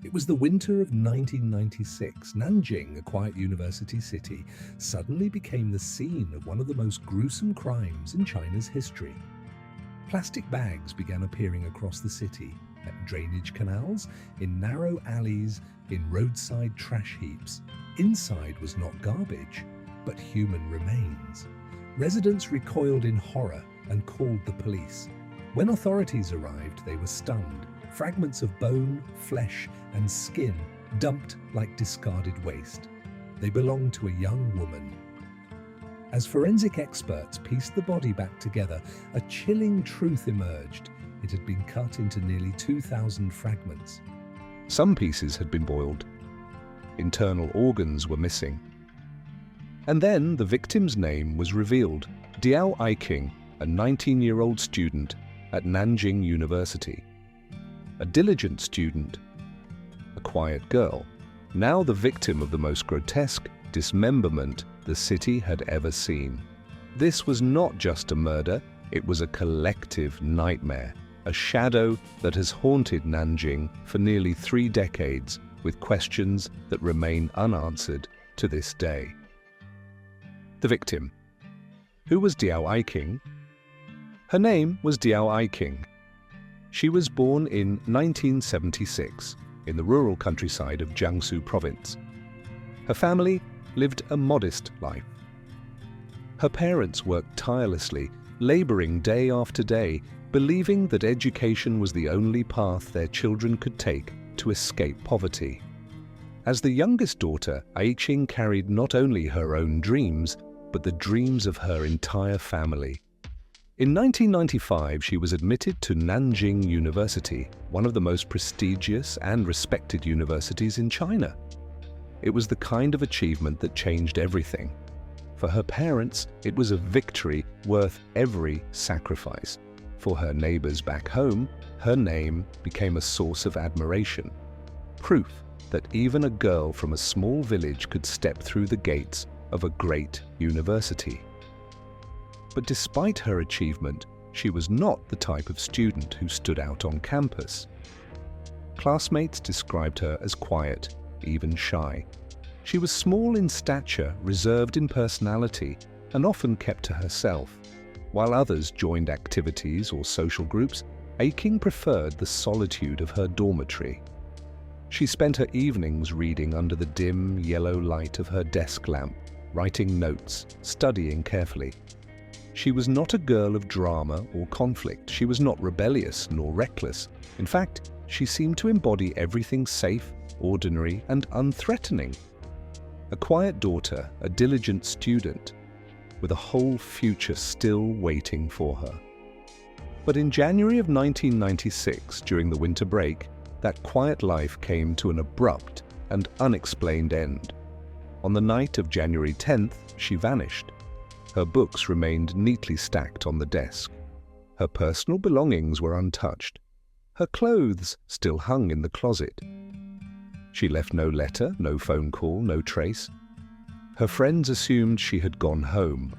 It was the winter of 1996. Nanjing, a quiet university city, suddenly became the scene of one of the most gruesome crimes in China's history. Plastic bags began appearing across the city, at drainage canals, in narrow alleys, in roadside trash heaps. Inside was not garbage, but human remains. Residents recoiled in horror and called the police. When authorities arrived, they were stunned. Fragments of bone, flesh, and skin dumped like discarded waste. They belonged to a young woman. As forensic experts pieced the body back together, a chilling truth emerged. It had been cut into nearly 2,000 fragments. Some pieces had been boiled. Internal organs were missing. And then the victim's name was revealed: Diao Aiqing, a 19-year-old student at Nanjing University. A diligent student, a quiet girl, now the victim of the most grotesque dismemberment the city had ever seen. This was not just a murder, it was a collective nightmare, a shadow that has haunted Nanjing for nearly 3 decades, with questions that remain unanswered to this day. The victim. Who was Diao Aiqing? Her name was Diao Aiqing. She was born in 1976 in the rural countryside of Jiangsu province. Her family lived a modest life. Her parents worked tirelessly, laboring day after day, believing that education was the only path their children could take to escape poverty. As the youngest daughter, Aiqing carried not only her own dreams, but the dreams of her entire family. In 1995, she was admitted to Nanjing University, one of the most prestigious and respected universities in China. It was the kind of achievement that changed everything. For her parents, it was a victory worth every sacrifice. For her neighbors back home, her name became a source of admiration. Proof that even a girl from a small village could step through the gates of a great university. But despite her achievement, she was not the type of student who stood out on campus. Classmates described her as quiet, even shy. She was small in stature, reserved in personality, and often kept to herself. While others joined activities or social groups, Aiqing preferred the solitude of her dormitory. She spent her evenings reading under the dim, yellow light of her desk lamp, writing notes, studying carefully. She was not a girl of drama or conflict. She was not rebellious nor reckless. In fact, she seemed to embody everything safe, ordinary, and unthreatening. A quiet daughter, a diligent student, with a whole future still waiting for her. But in January of 1996, during the winter break, that quiet life came to an abrupt and unexplained end. On the night of January 10th, she vanished. Her books remained neatly stacked on the desk. Her personal belongings were untouched. Her clothes still hung in the closet. She left no letter, no phone call, no trace. Her friends assumed she had gone home.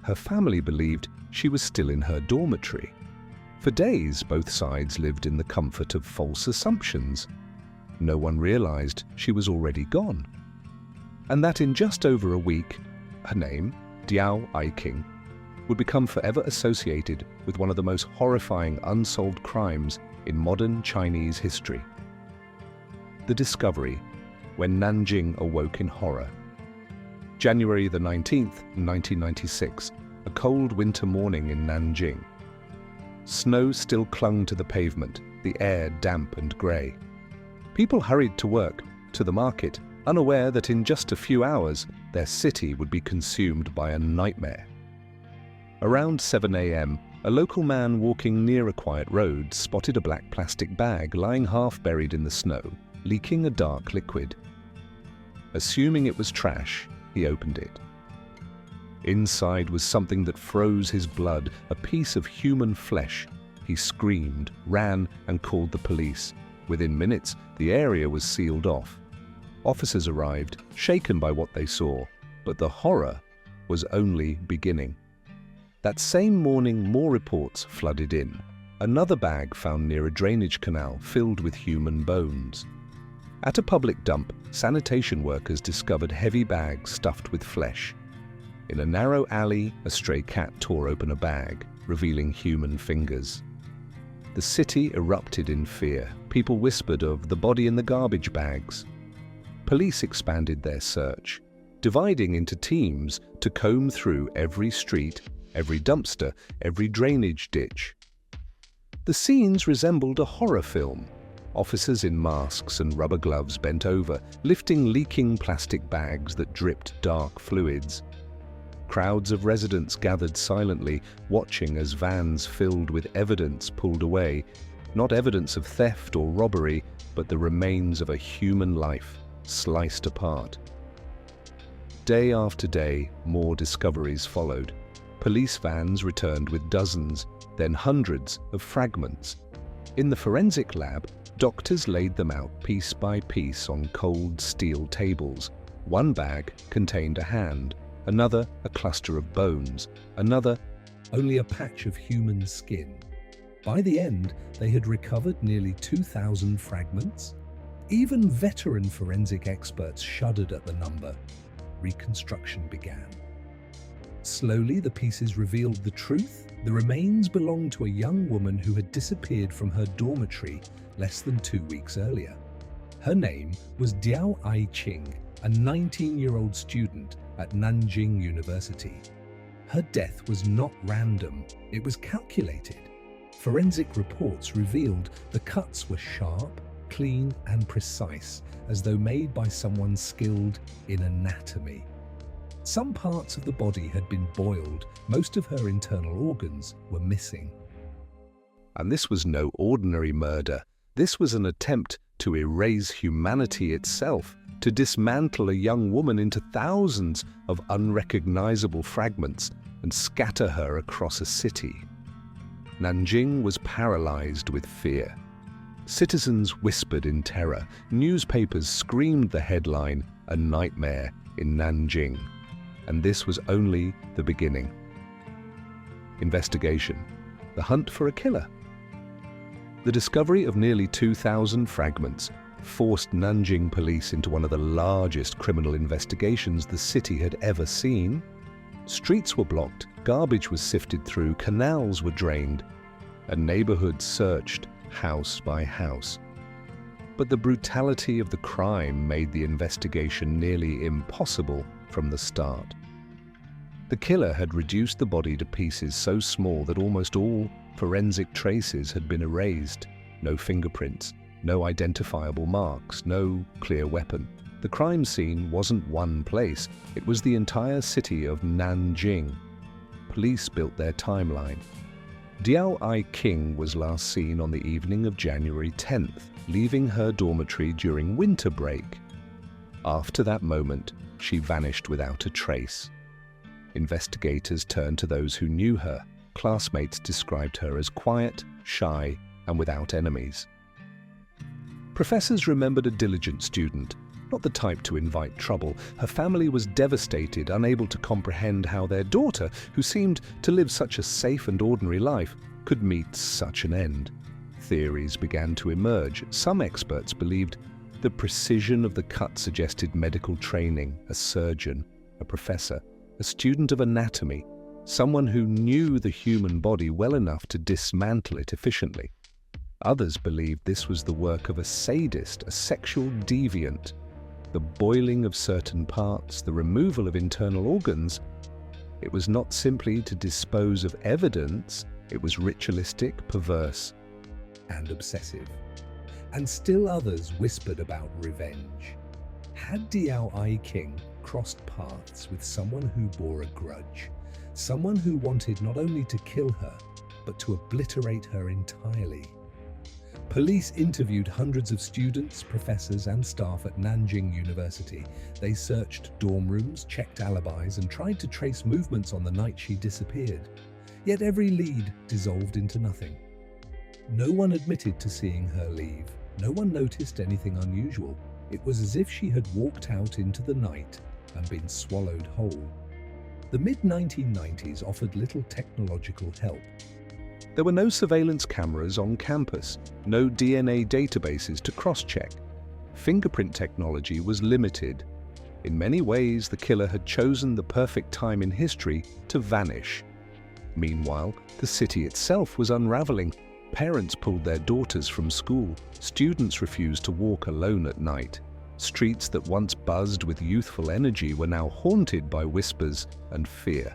Her family believed she was still in her dormitory. For days, both sides lived in the comfort of false assumptions. No one realized she was already gone. And that in just over a week, her name, Diao Aiqing, would become forever associated with one of the most horrifying unsolved crimes in modern Chinese history. The discovery, when Nanjing awoke in horror. January the 19th, 1996, a cold winter morning in Nanjing. Snow still clung to the pavement, the air damp and grey. People hurried to work, to the market, unaware that in just a few hours, their city would be consumed by a nightmare. Around 7 a.m., a local man walking near a quiet road spotted a black plastic bag lying half buried in the snow, leaking a dark liquid. Assuming it was trash, he opened it. Inside was something that froze his blood, a piece of human flesh. He screamed, ran, and called the police. Within minutes, the area was sealed off. Officers arrived, shaken by what they saw, but the horror was only beginning. That same morning, more reports flooded in. Another bag found near a drainage canal filled with human bones. At a public dump, sanitation workers discovered heavy bags stuffed with flesh. In a narrow alley, a stray cat tore open a bag, revealing human fingers. The city erupted in fear. People whispered of the body in the garbage bags. Police expanded their search, dividing into teams to comb through every street, every dumpster, every drainage ditch. The scenes resembled a horror film. Officers in masks and rubber gloves bent over, lifting leaking plastic bags that dripped dark fluids. Crowds of residents gathered silently, watching as vans filled with evidence pulled away, not evidence of theft or robbery, but the remains of a human life, sliced apart. Day after day, more discoveries followed. Police vans returned with dozens, then hundreds of fragments. In the forensic lab, doctors laid them out piece by piece on cold steel tables. One bag contained a hand, another a cluster of bones, another only a patch of human skin. By the end, they had recovered nearly 2,000 fragments. Even veteran forensic experts shuddered at the number. Reconstruction began. Slowly, the pieces revealed the truth. The remains belonged to a young woman who had disappeared from her dormitory less than 2 weeks earlier. Her name was Diao Aiqing, a 19-year-old student at Nanjing University. Her death was not random, it was calculated. Forensic reports revealed the cuts were sharp, clean and precise, as though made by someone skilled in anatomy. Some parts of the body had been boiled, most of her internal organs were missing. And this was no ordinary murder. This was an attempt to erase humanity itself, to dismantle a young woman into thousands of unrecognizable fragments and scatter her across a city. Nanjing was paralyzed with fear. Citizens whispered in terror. Newspapers screamed the headline, "A nightmare in Nanjing." And this was only the beginning. Investigation. The hunt for a killer. The discovery of nearly 2,000 fragments forced Nanjing police into one of the largest criminal investigations the city had ever seen. Streets were blocked, garbage was sifted through, canals were drained, and neighborhoods searched house by house. But the brutality of the crime made the investigation nearly impossible from the start. The killer had reduced the body to pieces so small that almost all forensic traces had been erased. No fingerprints, no identifiable marks, no clear weapon. The crime scene wasn't one place, it was the entire city of Nanjing. Police built their timeline. Diao Aiqing was last seen on the evening of January 10th, leaving her dormitory during winter break. After that moment, she vanished without a trace. Investigators turned to those who knew her. Classmates described her as quiet, shy, and without enemies. Professors remembered a diligent student, not the type to invite trouble. Her family was devastated, unable to comprehend how their daughter, who seemed to live such a safe and ordinary life, could meet such an end. Theories began to emerge. Some experts believed the precision of the cut suggested medical training, a surgeon, a professor, a student of anatomy, someone who knew the human body well enough to dismantle it efficiently. Others believed this was the work of a sadist, a sexual deviant. The boiling of certain parts, the removal of internal organs, it was not simply to dispose of evidence, it was ritualistic, perverse, and obsessive. And still others whispered about revenge. Had Diao Aiqing crossed paths with someone who bore a grudge, someone who wanted not only to kill her, but to obliterate her entirely? Police interviewed hundreds of students, professors, and staff at Nanjing University. They searched dorm rooms, checked alibis, and tried to trace movements on the night she disappeared. Yet every lead dissolved into nothing. No one admitted to seeing her leave. No one noticed anything unusual. It was as if she had walked out into the night and been swallowed whole. The mid-1990s offered little technological help. There were no surveillance cameras on campus, no DNA databases to cross-check. fingerprint technology was limited. In many ways, the killer had chosen the perfect time in history to vanish. Meanwhile, the city itself was unraveling. Parents pulled their daughters from school. Students refused to walk alone at night. Streets that once buzzed with youthful energy were now haunted by whispers and fear.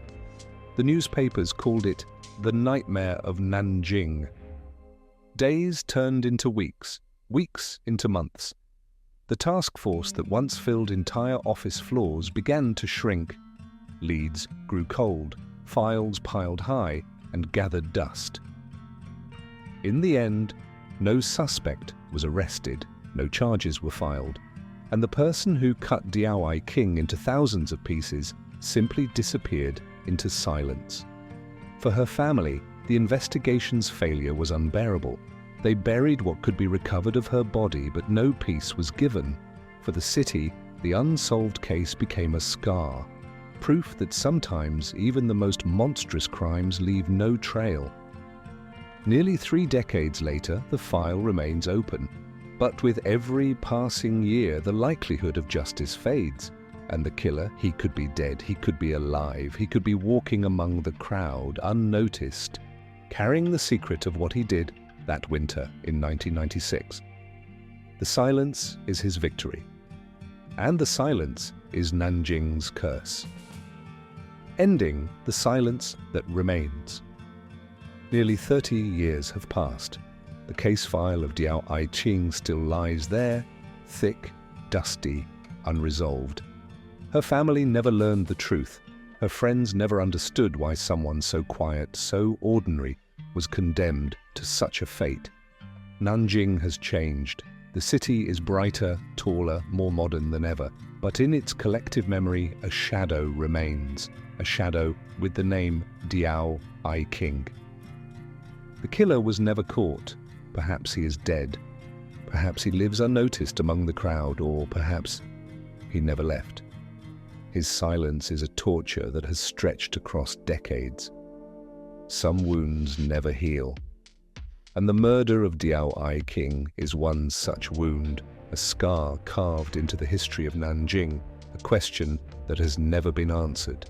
The newspapers called it the Nightmare of Nanjing. Days turned into weeks, weeks into months. The task force that once filled entire office floors began to shrink. Leads grew cold, files piled high, and gathered dust. In the end, no suspect was arrested, no charges were filed, and the person who cut Diao Aiqing into thousands of pieces simply disappeared into silence. For her family, the investigation's failure was unbearable. They buried what could be recovered of her body, but no peace was given. For the city, the unsolved case became a scar, proof that sometimes even the most monstrous crimes leave no trail. Nearly 3 decades later, the file remains open. But with every passing year, the likelihood of justice fades. And the killer, he could be dead, he could be alive, he could be walking among the crowd, unnoticed, carrying the secret of what he did that winter in 1996. The silence is his victory. And the silence is Nanjing's curse. Ending the silence that remains. Nearly 30 years have passed. The case file of Diao Aiqing still lies there, thick, dusty, unresolved. Her family never learned the truth. Her friends never understood why someone so quiet, so ordinary, was condemned to such a fate. Nanjing has changed. The city is brighter, taller, more modern than ever, but in its collective memory, a shadow remains, a shadow with the name Diao Aiqing. The killer was never caught. Perhaps he is dead. Perhaps he lives unnoticed among the crowd, or perhaps he never left. His silence is a torture that has stretched across decades. Some wounds never heal. And the murder of Diao Aiqing is one such wound, a scar carved into the history of Nanjing, a question that has never been answered.